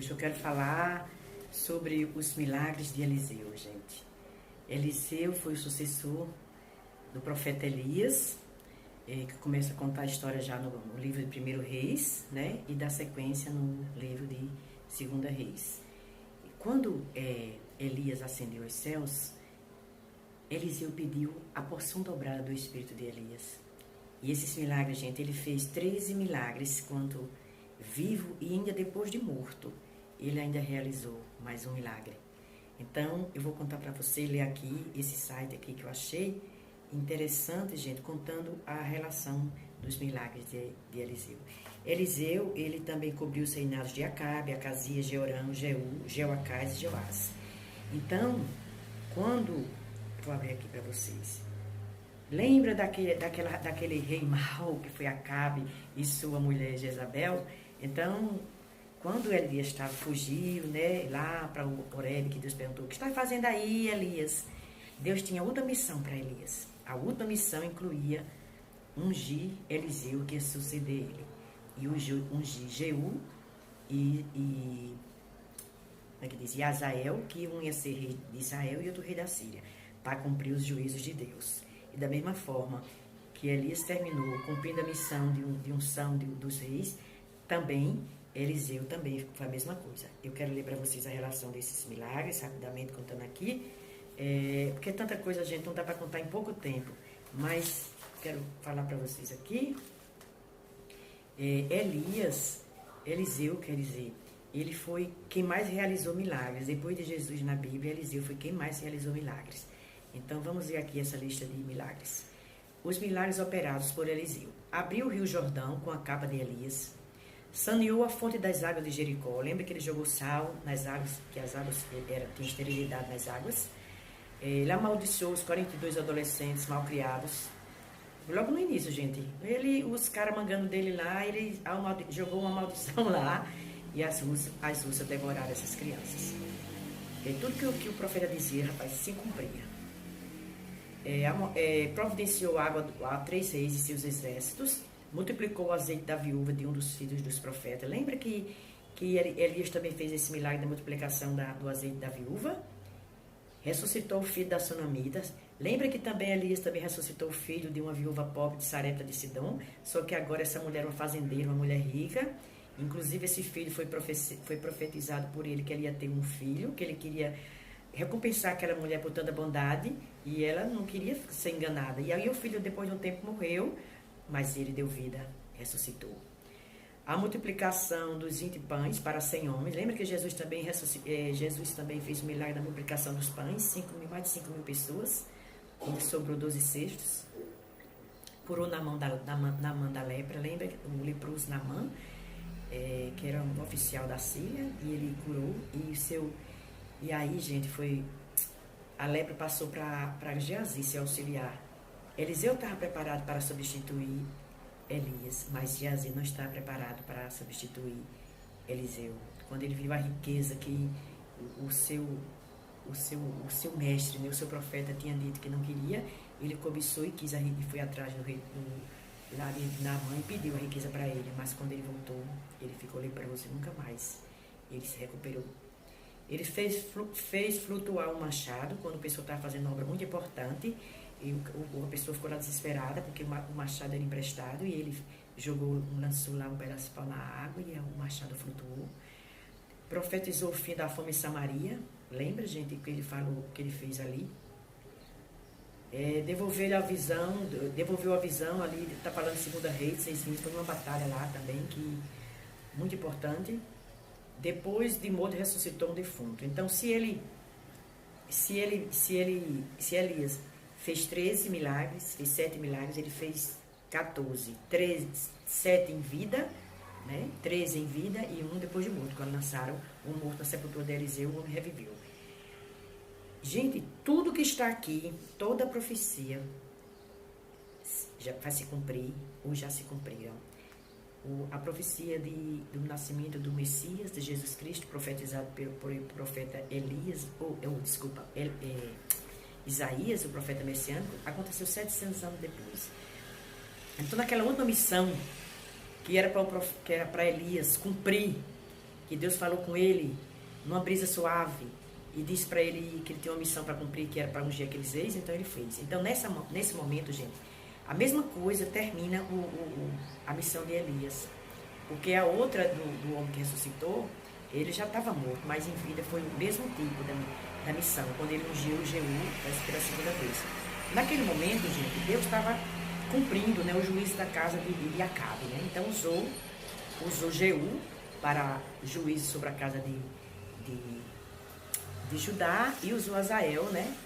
Hoje eu quero falar sobre os milagres de Eliseu, gente. Eliseu foi o sucessor do profeta Elias, que começa a contar a história já no livro de 1 Reis, né? E dá sequência no livro de 2 Reis. Quando Elias ascendeu aos céus, Eliseu pediu a porção dobrada do espírito de Elias. E esses milagres, gente, ele fez 13 milagres quando vivo e ainda depois de morto. Ele ainda realizou mais um milagre. Então, eu vou contar para você, ler aqui, esse site aqui que eu achei interessante, gente, contando a relação dos milagres de Eliseu. Eliseu, ele também cobriu os reinados de Acabe, Acasias, Jeorão, Jeú, Jeoacás e Joás. Então, quando... Vou abrir aqui para vocês. Lembra daquele rei mau que foi Acabe e sua mulher Jezabel? Então, quando Elias fugiu, né, lá para o Horebe, que Deus perguntou: o que está fazendo aí, Elias? Deus tinha outra missão para Elias. A outra missão incluía ungir Eliseu, que ia suceder ele. E ungir Jeú e Azael, que um ia ser rei de Israel e outro rei da Síria, para cumprir os juízos de Deus. E da mesma forma que Elias terminou cumprindo a missão de unção dos reis, também Eliseu também foi a mesma coisa. Eu quero ler para vocês a relação desses milagres, rapidamente contando aqui, porque tanta coisa, gente, não dá para contar em pouco tempo, mas quero falar para vocês aqui. Eliseu, quer dizer, ele foi quem mais realizou milagres. Depois de Jesus na Bíblia, Eliseu foi quem mais realizou milagres. Então, vamos ver aqui essa lista de milagres. Os milagres operados por Eliseu. Abriu o rio Jordão com a capa de Elias. Saneou a fonte das águas de Jericó. Lembra que ele jogou sal nas águas, que as águas tinham esterilidade nas águas. Ele amaldiçoou os 42 adolescentes malcriados. Logo no início, gente. Os caras mangando dele lá, ele jogou uma maldição lá. E as russas devoraram essas crianças. Tudo que o profeta dizia, rapaz, se cumpria. Providenciou água a 3 reis e seus exércitos, multiplicou o azeite da viúva de um dos filhos dos profetas. Lembra que Elias também fez esse milagre da multiplicação do azeite da viúva? Ressuscitou o filho da sunamita. Lembra que também Elias também ressuscitou o filho de uma viúva pobre de Sarepta de Sidom? Só que agora essa mulher é uma fazendeira, uma mulher rica. Inclusive esse filho foi profetizado por ele que ele ia ter um filho, que ele queria recompensar aquela mulher por tanta bondade, e ela não queria ser enganada. E aí o filho, depois de um tempo, morreu, mas ele deu vida, ressuscitou. A multiplicação dos 20 pães para 100 homens. Lembra que Jesus também fez o milagre da multiplicação dos pães, mais de 5 mil pessoas, onde sobrou 12 cestos. Curou Naamã da lepra. Lembra o leproso Naamã, que era um oficial da Síria, e ele curou, e aí, gente, a lepra passou para Geazi se auxiliar. Eliseu estava preparado para substituir Elias, mas Geazi não estava preparado para substituir Eliseu. Quando ele viu a riqueza que o seu mestre, né, o seu profeta tinha dito que não queria, ele cobiçou e foi atrás do rei lá de Naamã e pediu a riqueza para ele, mas quando ele voltou, ele ficou leproso e nunca mais ele se recuperou. Ele fez flutuar um machado quando a pessoa estava fazendo uma obra muito importante, e a pessoa ficou lá desesperada porque o machado era emprestado, e ele lançou lá um pedaço de pau na água e o machado flutuou. Profetizou o fim da fome em Samaria. Lembra, gente, o que ele falou, o que ele fez ali? Devolveu a visão ali, está falando de 2 Reis, 6:20, foi uma batalha lá também, que muito importante. Depois de morto, ressuscitou um defunto. Então, se Elias fez 13 milagres, fez 7 milagres, ele fez 14, 7 em vida, né? 13 em vida e 1 depois de morto. Quando lançaram o morto na sepultura de Eliseu, o homem reviveu. Gente, tudo que está aqui, toda a profecia, já vai se cumprir ou já se cumpriram. A profecia do nascimento do Messias, de Jesus Cristo, profetizado por o profeta Isaías, o profeta messiânico, aconteceu 700 anos depois. Então, naquela última missão que era para Elias cumprir, que Deus falou com ele numa brisa suave e disse para ele que ele tinha uma missão para cumprir, que era para ungir aqueles reis, então ele fez. Então, nesse momento, gente, a mesma coisa termina a missão de Elias. Porque a outra do homem que ressuscitou, ele já estava morto, mas em vida foi o mesmo tipo da missão, quando ele ungiu o Jeú pela segunda vez. Naquele momento, gente, Deus estava cumprindo, né, o juízo da casa de Acabe, né? Então usou Jeú para juízo sobre a casa de Judá e usou Azael, né,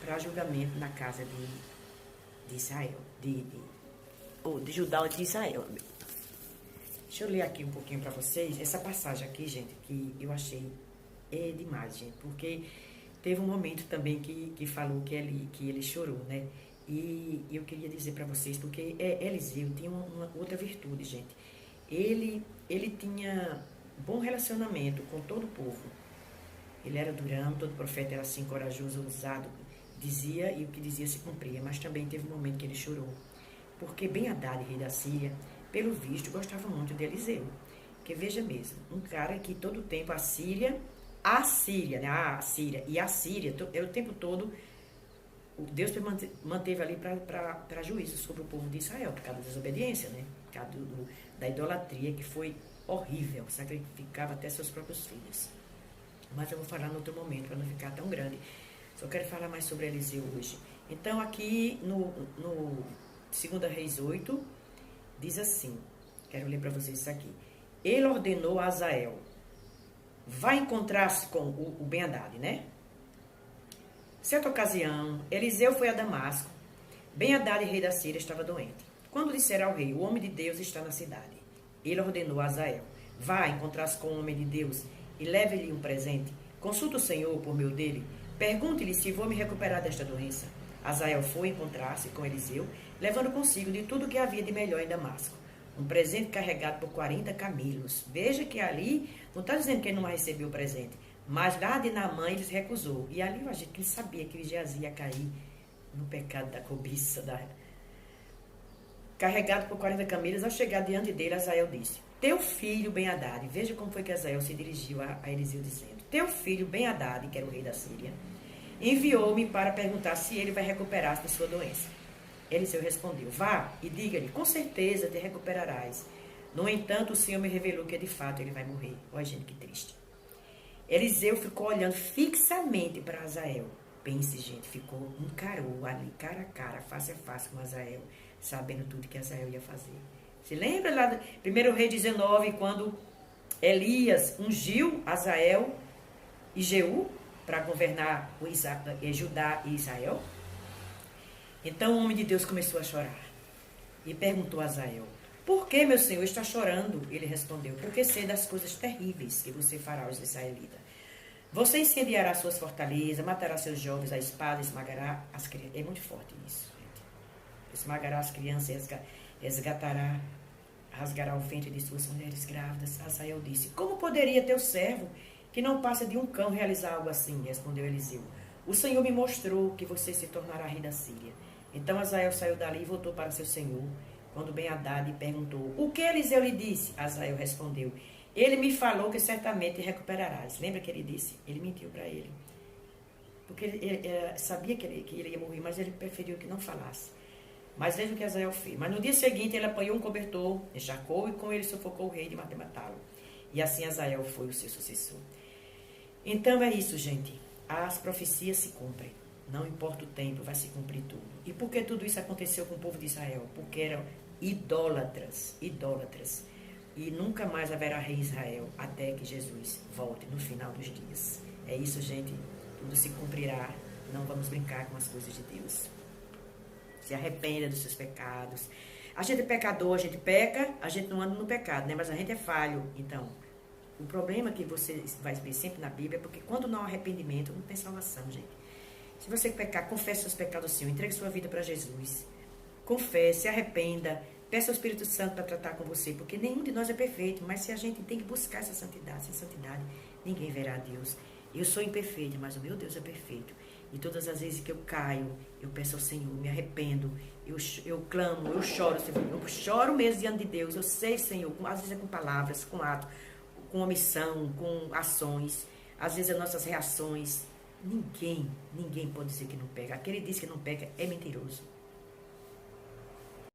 para julgamento na casa de Israel, de Judá ou de Israel. Deixa eu ler aqui um pouquinho para vocês essa passagem aqui, gente, que eu achei demais, gente, porque teve um momento também que falou que ele chorou, né? E eu queria dizer para vocês, porque Eliseu tinha uma outra virtude, gente. Ele tinha bom relacionamento com todo o povo. Ele era durão, todo profeta era assim, corajoso, ousado, dizia e o que dizia se cumpria. Mas também teve um momento que ele chorou, porque Ben-Hadad, rei da Síria, pelo visto, gostava muito de Eliseu. Porque veja mesmo, um cara que todo o tempo a Síria, né? A Síria e a Síria, o tempo todo, Deus manteve ali para juízo sobre o povo de Israel, por causa da desobediência, né? Por causa da idolatria, que foi horrível, sacrificava até seus próprios filhos. Mas eu vou falar em outro momento, para não ficar tão grande. Só quero falar mais sobre Eliseu hoje. Então, aqui no 2 Reis 8, diz assim, quero ler para vocês isso aqui. Ele ordenou a Azael, vai encontrar-se com o Ben-Hadad, né? Certa ocasião, Eliseu foi a Damasco. Ben-Hadad, rei da Síria, estava doente. Quando disseram ao rei, o homem de Deus está na cidade. Ele ordenou a Azael, vá encontrar-se com o homem de Deus e leve-lhe um presente. Consulta o Senhor por meio dele. Pergunte-lhe se vou me recuperar desta doença. Azael foi encontrar-se com Eliseu, levando consigo de tudo que havia de melhor em Damasco. Um presente carregado por 40 camelos. Veja que ali, não está dizendo que ele não recebeu o presente, mas lá de Naamã ele se recusou. E ali, a gente sabia que Geazi ia cair no pecado da cobiça. Carregado por 40 camelos, ao chegar diante dele, Azael disse, teu filho Ben-Hadad, veja como foi que Azael se dirigiu a Eliseu dizendo, teu filho Ben-Hadad, que era o rei da Síria, enviou-me para perguntar se ele vai recuperar-se de sua doença. Eliseu respondeu, vá e diga-lhe, com certeza te recuperarás. No entanto, o Senhor me revelou que de fato ele vai morrer. Olha, gente, que triste. Eliseu ficou olhando fixamente para Azael. Pense, gente, encarou ali, cara a cara, face a face com Azael, sabendo tudo que Azael ia fazer. Se lembra lá do 1 Rei 19, quando Elias ungiu Azael e Jeú para governar Judá e Israel? Então o homem de Deus começou a chorar e perguntou a Azael, por que meu senhor está chorando? Ele respondeu, porque sei das coisas terríveis que você fará aos israelitas. Você incendiará suas fortalezas, matará seus jovens à espada, esmagará as crianças. É muito forte isso, gente. Esmagará as crianças, rasgará o ventre de suas mulheres grávidas. Azael disse, como poderia teu servo, que não passa de um cão, realizar algo assim? Respondeu Eliseu. O Senhor me mostrou que você se tornará rei da Síria. Então Azael saiu dali e voltou para seu senhor. Quando Ben-Hadad perguntou, o que Eliseu lhe disse? Azael respondeu, ele me falou que certamente recuperarás. Lembra que ele disse? Ele mentiu para ele. Porque ele sabia que ele ia morrer, mas ele preferiu que não falasse. Mas veja o que Azael fez. Mas no dia seguinte ele apanhou um cobertor, encharcou e com ele sufocou o rei de matá-lo. E assim Azael foi o seu sucessor. Então é isso, gente. As profecias se cumprem. Não importa o tempo, vai se cumprir tudo. E por que tudo isso aconteceu com o povo de Israel? Porque eram idólatras. E nunca mais haverá rei em Israel até que Jesus volte no final dos dias. É isso, gente. Tudo se cumprirá. Não vamos brincar com as coisas de Deus. Se arrependa dos seus pecados. A gente é pecador, a gente peca, a gente não anda no pecado, né? Mas a gente é falho. Então, o problema que você vai ver sempre na Bíblia é porque quando não há arrependimento, não tem salvação, gente. Se você pecar, confesse seus pecados ao Senhor, entregue sua vida para Jesus. Confesse, se arrependa, peça ao Espírito Santo para tratar com você, porque nenhum de nós é perfeito, mas se a gente tem que buscar essa santidade, sem santidade, ninguém verá a Deus. Eu sou imperfeito, mas o meu Deus é perfeito. E todas as vezes que eu caio, eu peço ao Senhor, me arrependo, eu clamo, eu choro. Eu choro mesmo diante de Deus. Eu sei, Senhor, às vezes é com palavras, com ato, com omissão, com ações, às vezes as nossas reações, ninguém pode dizer que não peca. Aquele que diz que não peca é mentiroso.